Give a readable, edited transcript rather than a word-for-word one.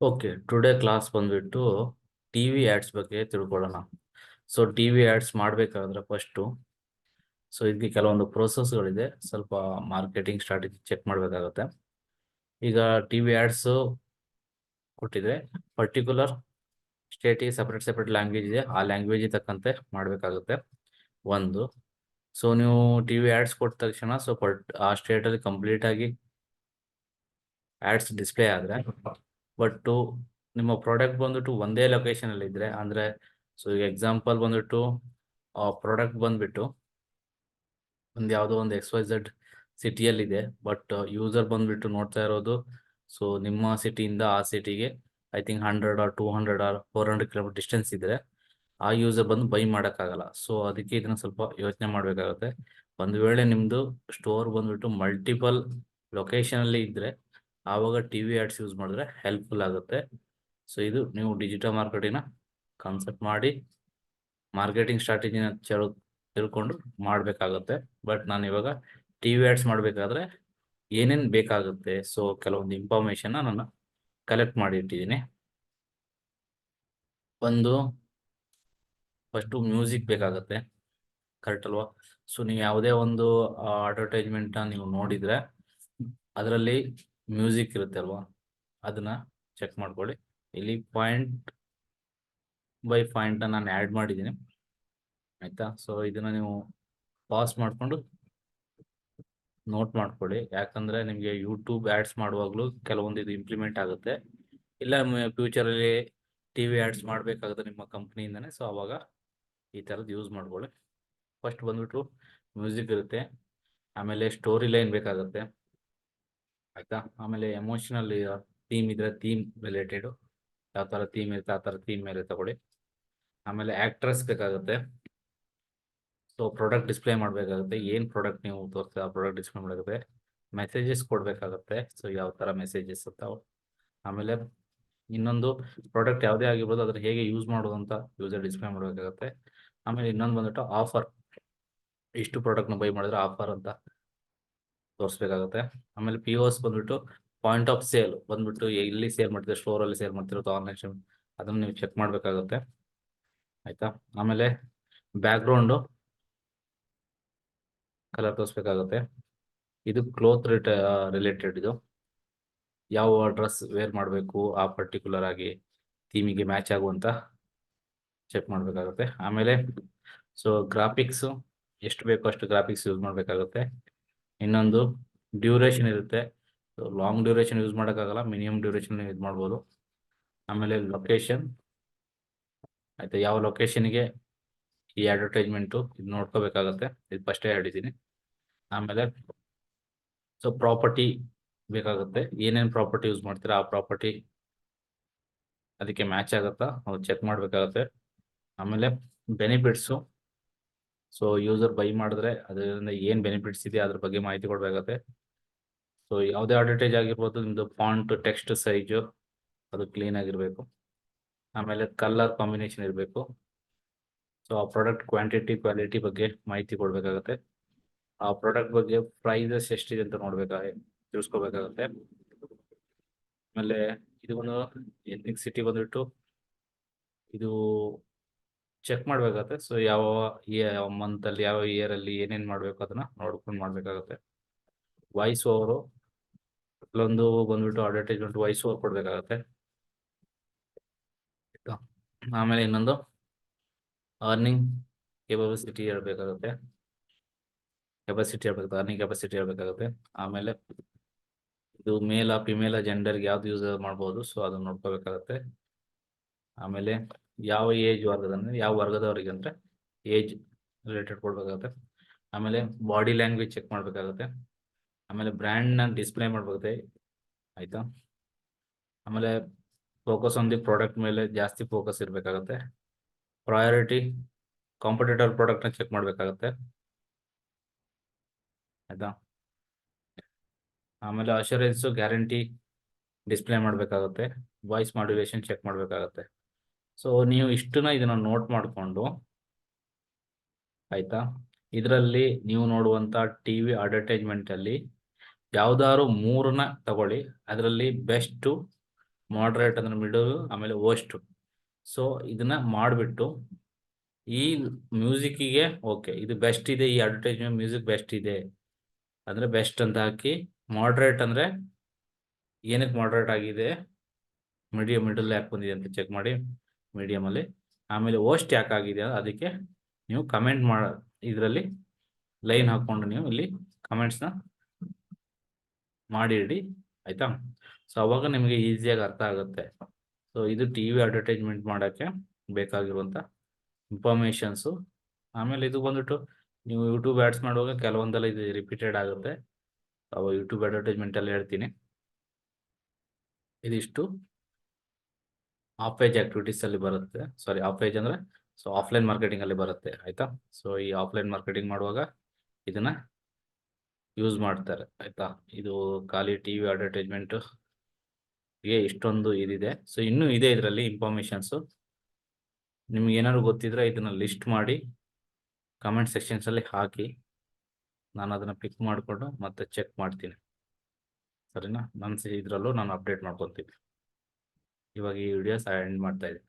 Okay, today class ಬಂದ್ಬಿಟ್ಟು TV ads ಬಗ್ಗೆ ತಿಳ್ಕೊಳ್ಳೋಣ. ಸೊ ಟಿವಿ ಆಡ್ಸ್ ಮಾಡಬೇಕಾದ್ರೆ ಫಸ್ಟು ಇದಕ್ಕೆ ಕೆಲವೊಂದು ಪ್ರೋಸೆಸ್ಗಳಿದೆ. ಸ್ವಲ್ಪ ಮಾರ್ಕೆಟಿಂಗ್ ಸ್ಟ್ರಾಟಜಿ ಚೆಕ್ ಮಾಡಬೇಕಾಗುತ್ತೆ. ಈಗ ಟಿವಿ ಆಡ್ಸ್ ಕೊಟ್ಟಿದ್ರೆ ಪರ್ಟಿಕ್ಯುಲರ್ ಸ್ಟೇಟಿಗೆ ಸಪ್ರೇಟ್ ಲ್ಯಾಂಗ್ವೇಜ್ ಇದೆ, ಆ ಲ್ಯಾಂಗ್ವೇಜ್ ತಕ್ಕಂತೆ ಮಾಡಬೇಕಾಗುತ್ತೆ ಒಂದು. ಸೊ ನೀವು ಟಿವಿ ಆಡ್ಸ್ ಕೊಟ್ಟ ತಕ್ಷಣ ಆ ಸ್ಟೇಟಲ್ಲಿ ಕಂಪ್ಲೀಟ್ ಆಗಿ ಆಡ್ಸ್ ಡಿಸ್ಪ್ಲೇ ಆದರೆ, ಬಟ್ ನಿಮ್ಮ ಪ್ರಾಡಕ್ಟ್ ಬಂದ್ಬಿಟ್ಟು ಒಂದೇ ಲೊಕೇಶನ್ ಅಲ್ಲಿ ಇದ್ರೆ, ಅಂದ್ರೆ ಈಗ ಎಕ್ಸಾಂಪಲ್ ಬಂದ್ಬಿಟ್ಟು ಪ್ರಾಡಕ್ಟ್ ಬಂದ್ಬಿಟ್ಟು ಯಾವುದೋ ಒಂದು XYZ ಸಿಟಿಯಲ್ಲಿದೆ, ಬಟ್ ಯೂಸರ್ ಬಂದ್ಬಿಟ್ಟು ನೋಡ್ತಾ ಇರೋದು ನಿಮ್ಮ ಸಿಟಿಯಿಂದ ಆ ಸಿಟಿಗೆ I think 100 or 200 or 400 kilometre distance ಇದ್ರೆ ಆ ಯೂಸರ್ ಬಂದು ಬೈ ಮಾಡೋಕ್ಕಾಗಲ್ಲ. ಸೊ ಅದಕ್ಕೆ ಇದನ್ನ ಸ್ವಲ್ಪ ಯೋಚನೆ ಮಾಡಬೇಕಾಗುತ್ತೆ. ಒಂದು ವೇಳೆ ನಿಮ್ಮದು ಸ್ಟೋರ್ ಬಂದ್ಬಿಟ್ಟು ಮಲ್ಟಿಪಲ್ ಲೊಕೇಶನಲ್ಲಿ ಇದ್ದರೆ ಆವಾಗ ಟಿವಿ ಆಡ್ಸ್ ಯೂಸ್ ಮಾಡಿದ್ರೆ ಹೆಲ್ಪ್ಫುಲ್ ಆಗುತ್ತೆ. ಸೊ ಇದು ನೀವು ಡಿಜಿಟಲ್ ಮಾರ್ಕೆಟಿಂಗ್ನ ಕಾನ್ಸೆಪ್ಟ್ ಮಾಡಿ ಮಾರ್ಕೆಟಿಂಗ್ ಸ್ಟ್ರಾಟಜಿನ ತಿಳ್ಕೊಂಡು ಮಾಡಬೇಕಾಗುತ್ತೆ. ಬಟ್ ನಾನು ಇವಾಗ ಟಿವಿ ಆಡ್ಸ್ ಮಾಡಬೇಕಾದ್ರೆ ಏನೇನು ಬೇಕಾಗುತ್ತೆ, ಸೊ ಕೆಲವೊಂದು ಇನ್ಫಾರ್ಮೇಷನ್ನ ನಾನು ಕಲೆಕ್ಟ್ ಮಾಡಿ ಇಟ್ಟಿದ್ದೀನಿ. ಒಂದು ಫಸ್ಟು ಮ್ಯೂಸಿಕ್ ಬೇಕಾಗುತ್ತೆ, ಕರೆಕ್ಟ್ ಅಲ್ವಾ? ಸೊ ನೀವು ಯಾವುದೇ ಒಂದು ಅಡ್ವರ್ಟೈಸ್ಮೆಂಟ್ನ ನೀವು ನೋಡಿದರೆ ಅದರಲ್ಲಿ ಮ್ಯೂಸಿಕ್ ಇರುತ್ತೆ ಅಲ್ವಾ, ಅದನ್ನ ಚೆಕ್ ಮಾಡ್ಕೊಳ್ಳಿ. ಇಲ್ಲಿ ಪಾಯಿಂಟ್ ಬೈ ಪಾಯಿಂಟ್ ನಾನು ಆ್ಯಡ್ ಮಾಡಿದ್ದೀನಿ, ಆಯ್ತಾ? ಸೊ ಇದನ್ನ ನೀವು ಪಾಸ್ ಮಾಡಿಕೊಂಡು ನೋಟ್ ಮಾಡ್ಕೊಳ್ಳಿ, ಯಾಕಂದ್ರೆ ನಿಮಗೆ ಯೂಟ್ಯೂಬ್ ಆ್ಯಡ್ಸ್ ಮಾಡುವಾಗಲೂ ಕೆಲವೊಂದು ಇದು ಇಂಪ್ಲಿಮೆಂಟ್ ಆಗುತ್ತೆ. ಇಲ್ಲ ಫ್ಯೂಚರಲ್ಲಿ ಟಿವಿ ಆ್ಯಡ್ಸ್ ಮಾಡಬೇಕಾಗುತ್ತೆ ನಿಮ್ಮ ಕಂಪ್ನಿಯಿಂದನೇ, ಸೊ ಅವಾಗ ಈ ಥರದ್ದು ಯೂಸ್ ಮಾಡ್ಕೊಳ್ಳಿ. ಫಸ್ಟ್ ಬಂದ್ಬಿಟ್ಟು ಮ್ಯೂಸಿಕ್ ಇರುತ್ತೆ, ಆಮೇಲೆ ಸ್ಟೋರಿ ಲೈನ್ ಬೇಕಾಗುತ್ತೆ, ಆಯ್ತಾ? ಆಮೇಲೆ ಎಮೋಷನಲ್ ಥೀಮ್ ಇದ್ರೆ ಥೀಮ್ ರಿಲೇಟೆಡು ಯಾವ ಥರ ಥೀಮ್ ಇರುತ್ತೆ ಆ ಥರ ಥೀಮ್ ಮೇಲೆ ತಗೊಳ್ಳಿ. ಆಮೇಲೆ ಆ್ಯಕ್ಟ್ರೆಸ್ ಬೇಕಾಗುತ್ತೆ. ಸೊ ಪ್ರಾಡಕ್ಟ್ ಡಿಸ್ಪ್ಲೇ ಮಾಡಬೇಕಾಗುತ್ತೆ, ಏನು ಪ್ರಾಡಕ್ಟ್ ನೀವು ತೋರಿಸ್ತಾ ಆ ಪ್ರಾಡಕ್ಟ್ ಡಿಸ್ಪ್ಲೇ ಮಾಡಬೇಕಾಗುತ್ತೆ. ಮೆಸೇಜಸ್ ಕೊಡಬೇಕಾಗುತ್ತೆ, ಸೊ ಯಾವ ಥರ ಮೆಸೇಜಸ್ ಇರ್ತಾವೆ. ಆಮೇಲೆ ಇನ್ನೊಂದು ಪ್ರಾಡಕ್ಟ್ ಯಾವುದೇ ಆಗಿರ್ಬೋದು ಅದ್ರ ಹೇಗೆ ಯೂಸ್ ಮಾಡೋದು ಅಂತ ಯೂಸರ್ ಡಿಸ್ಪ್ಲೇ ಮಾಡಬೇಕಾಗುತ್ತೆ. ಆಮೇಲೆ ಇನ್ನೊಂದು ಬಂದ್ಬಿಟ್ಟು ಆಫರ್, ಇಷ್ಟು ಪ್ರಾಡಕ್ಟ್ನ ಬೈ ಮಾಡಿದ್ರೆ ಆಫರ್ ಅಂತ ತೋರಿಸ್ಬೇಕಾಗುತ್ತೆ. ಆಮೇಲೆ POS ಬಂದ್ಬಿಟ್ಟು ಪಾಯಿಂಟ್ ಆಫ್ ಸೇಲ್ ಬಂದ್ಬಿಟ್ಟು ಎಲ್ಲಿ ಸೇಲ್ ಮಾಡ್ತೀರಾ, ಸ್ಟೋರಲ್ಲಿ ಸೇಲ್ ಮಾಡ್ತಿರೋದು ಆನ್ಲೈನ್, ಅದನ್ನು ನೀವು ಚೆಕ್ ಮಾಡಬೇಕಾಗುತ್ತೆ, ಆಯ್ತಾ? ಆಮೇಲೆ ಬ್ಯಾಕ್ಗ್ರೌಂಡು ಕಲರ್ ತೋರಿಸ್ಬೇಕಾಗುತ್ತೆ. ಇದು ಕ್ಲೋತ್ ರಿಲೇಟೆಡ್, ಇದು ಯಾವ ಡ್ರೆಸ್ ವೇರ್ ಮಾಡಬೇಕು ಆ ಪರ್ಟಿಕ್ಯುಲರ್ ಆಗಿ ಥೀಮಿಗೆ ಮ್ಯಾಚ್ ಆಗುವಂತ ಚೆಕ್ ಮಾಡಬೇಕಾಗುತ್ತೆ. ಆಮೇಲೆ ಗ್ರಾಫಿಕ್ಸು ಎಷ್ಟು ಬೇಕೋ ಅಷ್ಟು ಗ್ರಾಫಿಕ್ಸ್ ಯೂಸ್ ಮಾಡಬೇಕಾಗುತ್ತೆ. ಇನ್ನೊಂದು ಡ್ಯೂರೇಷನ್ ಇರುತ್ತೆ, ಲಾಂಗ್ ಡ್ಯೂರೇಷನ್ ಯೂಸ್ ಮಾಡೋಕ್ಕಾಗಲ್ಲ, ಮಿನಿಮಮ್ ಡ್ಯೂರೇಷನ್ ಯೂಸ್ ಮಾಡ್ಬೋದು. ಆಮೇಲೆ ಲೊಕೇಶನ್, ಆಯ್ತಾ? ಯಾವ ಲೊಕೇಶನ್ಗೆ ಈ ಅಡ್ವರ್ಟೈಸ್ಮೆಂಟು ಇದು ನೋಡ್ಕೋಬೇಕಾಗುತ್ತೆ, ಇದು ಫಸ್ಟೇ ಹೇಳಿದ್ದೀನಿ. ಆಮೇಲೆ ಪ್ರಾಪರ್ಟಿ ಬೇಕಾಗುತ್ತೆ, ಏನೇನು ಪ್ರಾಪರ್ಟಿ ಯೂಸ್ ಮಾಡ್ತೀರಾ ಆ ಪ್ರಾಪರ್ಟಿ ಅದಕ್ಕೆ ಮ್ಯಾಚ್ ಆಗುತ್ತಾ ಅದು ಚೆಕ್ ಮಾಡಬೇಕಾಗುತ್ತೆ. ಆಮೇಲೆ ಬೆನಿಫಿಟ್ಸು, ಯೂಸರ್ ಬೈ ಮಾಡಿದ್ರೆ ಅದರಿಂದ ಏನು ಬೆನಿಫಿಟ್ಸ್ ಇದೆ ಅದ್ರ ಬಗ್ಗೆ ಮಾಹಿತಿ ಕೊಡಬೇಕಾಗುತ್ತೆ. ಯಾವುದೇ ಅಡ್ವರ್ಟೈಸ್ ಆಗಿರ್ಬೋದು, ನಿಮ್ಮದು ಫಾಂಟ್ ಟೆಕ್ಸ್ಟ್ ಸೈಜು ಅದು ಕ್ಲೀನ್ ಆಗಿರಬೇಕು. ಆಮೇಲೆ ಕಲರ್ ಕಾಂಬಿನೇಷನ್ ಇರಬೇಕು. ಆ ಪ್ರಾಡಕ್ಟ್ ಕ್ವಾಂಟಿಟಿ ಕ್ವಾಲಿಟಿ ಬಗ್ಗೆ ಮಾಹಿತಿ ಕೊಡಬೇಕಾಗುತ್ತೆ. ಆ ಪ್ರಾಡಕ್ಟ್ ಬಗ್ಗೆ ಪ್ರೈಸಸ್ ಎಷ್ಟಿದೆ ಅಂತ ತಿಳಿಸ್ಕೋಬೇಕಾಗುತ್ತೆ. ಆಮೇಲೆ ಇದು ಒಂದು ಎಥ್ನಿಕ್ ಸಿಟಿ ಬಂದ್ಬಿಟ್ಟು ಇದು ಚೆಕ್ ಮಾಡಬೇಕಾಗುತ್ತೆ. ಯಾವ ಮಂತಲ್ಲಿ ಯಾವ ಇಯರಲ್ಲಿ ಏನೇನು ಮಾಡಬೇಕು ಅದನ್ನ ನೋಡ್ಕೊಂಡು ಮಾಡಬೇಕಾಗುತ್ತೆ. ವಾಯ್ಸ್ ಓವರು, ಅಲ್ಲೊಂದು ಬಂದ್ಬಿಟ್ಟು ಅಡ್ವರ್ಟೈಸ್ಮೆಂಟ್ ವಾಯ್ಸ್ ಓವರ್ ಕೊಡಬೇಕಾಗುತ್ತೆ. ಆಮೇಲೆ ಇನ್ನೊಂದು ಅರ್ನಿಂಗ್ ಕೆಪಾಸಿಟಿ ಹೇಳ್ಬೇಕಾಗುತ್ತೆ, ಅರ್ನಿಂಗ್ ಕೆಪಾಸಿಟಿ ಹೇಳ್ಬೇಕಾಗುತ್ತೆ. ಆಮೇಲೆ ಇದು ಮೇಲ ಫಿಮೇಲ ಜೆಂಡರ್ಗೆ ಯಾವ್ದು ಯೂಸ್ ಮಾಡ್ಬೋದು, ಅದನ್ನ ನೋಡ್ಕೋಬೇಕಾಗುತ್ತೆ. ಆಮೇಲೆ ಯಾವ ಏಜ್ ವರ್ಗದ ಯಾವ ವರ್ಗದವರಿಗೆ ಅಂದರೆ ಏಜ್ ರಿಲೇಟೆಡ್ ಕೊಡ್ಬೇಕಾಗುತ್ತೆ. ಆಮೇಲೆ ಬಾಡಿ ಲ್ಯಾಂಗ್ವೇಜ್ ಚೆಕ್ ಮಾಡಬೇಕಾಗುತ್ತೆ. ಆಮೇಲೆ ಬ್ರ್ಯಾಂಡ್ನ ಡಿಸ್ಪ್ಲೇ ಮಾಡಬೇಕಾಗುತ್ತೆ, ಆಯಿತಾ? ಆಮೇಲೆ ಫೋಕಸ್ ಆನ್ ದಿ ಪ್ರಾಡಕ್ಟ್ ಮೇಲೆ ಜಾಸ್ತಿ ಫೋಕಸ್ ಇರಬೇಕಾಗುತ್ತೆ. ಪ್ರಯಾರಿಟಿ ಕಾಂಪಿಟೇಟರ್ ಪ್ರಾಡಕ್ಟ್ನ ಚೆಕ್ ಮಾಡಬೇಕಾಗುತ್ತೆ, ಆಯಿತಾ? ಆಮೇಲೆ ಅಶ್ಯೂರೆನ್ಸು ಗ್ಯಾರಂಟಿ ಡಿಸ್ಪ್ಲೇ ಮಾಡಬೇಕಾಗುತ್ತೆ. ವಾಯ್ಸ್ ಮಾಡ್ಯುಲೇಷನ್ ಚೆಕ್ ಮಾಡಬೇಕಾಗುತ್ತೆ. ನೀವು ಇದನ್ನ ನೋಟ್ ಮಾಡಿಕೊಂಡು, ಆಯಿತಾ? ಇದರಲ್ಲಿ ನೀವು ನೋಡುವಂಥ ಟಿವಿ ಅಡ್ವರ್ಟೈಸ್ಮೆಂಟಲ್ಲಿ ಯಾವ್ದಾದ್ರು 3ನ ತಗೊಳ್ಳಿ, ಅದರಲ್ಲಿ ಬೆಸ್ಟು ಮಾಡ್ರೇಟ್ ಅಂದ್ರೆ ಮಿಡಲ್, ಆಮೇಲೆ ಹೋಸ್ಟ್. ಸೊ ಇದನ್ನ ಮಾಡಿಬಿಟ್ಟು ಈ ಮ್ಯೂಸಿಕ್ಕಿಗೆ ಓಕೆ ಇದು ಬೆಸ್ಟ್ ಇದೆ, ಈ ಅಡ್ವರ್ಟೈಸ್ಮೆಂಟ್ ಮ್ಯೂಸಿಕ್ ಬೆಸ್ಟ್ ಇದೆ ಅಂದರೆ ಬೆಸ್ಟ್ ಅಂತ ಹಾಕಿ, ಮಾಡ್ರೇಟ್ ಅಂದರೆ ಏನಕ್ಕೆ ಮಾಡ್ರೇಟ್ ಆಗಿದೆ, ಮಿಡಲ್ ಯಾಕೆ ಬಂದಿದೆ ಅಂತ ಚೆಕ್ ಮಾಡಿ ಮೀಡಿಯಮಲ್ಲಿ. ಆಮೇಲೆ ಹೋಸ್ಟ್ ಯಾಕೆ ಆಗಿದೆ ಅದಕ್ಕೆ ನೀವು ಕಮೆಂಟ್ ಇದರಲ್ಲಿ ಲೈನ್ ಹಾಕ್ಕೊಂಡು ನೀವು ಇಲ್ಲಿ ಕಮೆಂಟ್ಸ್ನ ಮಾಡಿ ಇಡಿ, ಆಯಿತಾ. ಸೊ ಅವಾಗ ನಿಮಗೆ ಈಸಿಯಾಗಿ ಅರ್ಥ ಆಗುತ್ತೆ. ಸೊ ಇದು ಟಿ ವಿ ಅಡ್ವರ್ಟೈಸ್ಮೆಂಟ್ ಮಾಡೋಕ್ಕೆ ಬೇಕಾಗಿರುವಂಥ ಇನ್ಫಾರ್ಮೇಷನ್ಸು. ಆಮೇಲೆ ಇದು ಬಂದ್ಬಿಟ್ಟು ನೀವು ಯೂಟ್ಯೂಬ್ ಆ್ಯಡ್ಸ್ ಮಾಡುವಾಗ ಕೆಲವೊಂದೆಲ್ಲ ಇದು ರಿಪೀಟೆಡ್ ಆಗುತ್ತೆ, ಅವಾಗ ಯೂಟ್ಯೂಬ್ ಅಡ್ವರ್ಟೈಸ್ಮೆಂಟಲ್ಲಿ ಹೇಳ್ತೀನಿ. ಇದಿಷ್ಟು ಆಫ್ ಪೇಜ್ ಆಕ್ಟಿವಿಟೀಸಲ್ಲಿ ಬರುತ್ತೆ, ಸಾರಿ ಆಫ್ ಪೇಜ್ ಅಂದರೆ ಸೊ ಆಫ್ಲೈನ್ ಮಾರ್ಕೆಟಿಂಗಲ್ಲಿ ಬರುತ್ತೆ, ಆಯಿತಾ. ಸೊ ಈ ಆಫ್ಲೈನ್ ಮಾರ್ಕೆಟಿಂಗ್ ಮಾಡುವಾಗ ಇದನ್ನು ಯೂಸ್ ಮಾಡ್ತಾರೆ, ಆಯಿತಾ. ಇದು ಖಾಲಿ ಟಿ ವಿ ಅಡ್ವರ್ಟೈಸ್ಮೆಂಟ್ಗೆ ಇಷ್ಟೊಂದು ಇದಿದೆ. ಸೊ ಇನ್ನೂ ಇದೆ ಇದರಲ್ಲಿ ಇನ್ಫಾರ್ಮೇಷನ್ಸು. ನಿಮ್ಗೆ ಏನಾದ್ರು ಗೊತ್ತಿದ್ರೆ ಇದನ್ನು ಲಿಸ್ಟ್ ಮಾಡಿ ಕಮೆಂಟ್ ಸೆಕ್ಷನ್ಸಲ್ಲಿ ಹಾಕಿ, ನಾನು ಅದನ್ನು ಪಿಕ್ ಮಾಡಿಕೊಂಡು ಮತ್ತೆ ಚೆಕ್ ಮಾಡ್ತೀನಿ, ಸರಿನಾ. ನನ್ನ ಇದರಲ್ಲೂ ನಾನು ಅಪ್ಡೇಟ್ ಮಾಡ್ಕೊತೀನಿ. ಇವಾಗ ಈ ವಿಡಿಯೋಸ್ ಎಂಡ್ ಮಾಡ್ತಾ ಇದ್ದೀನಿ.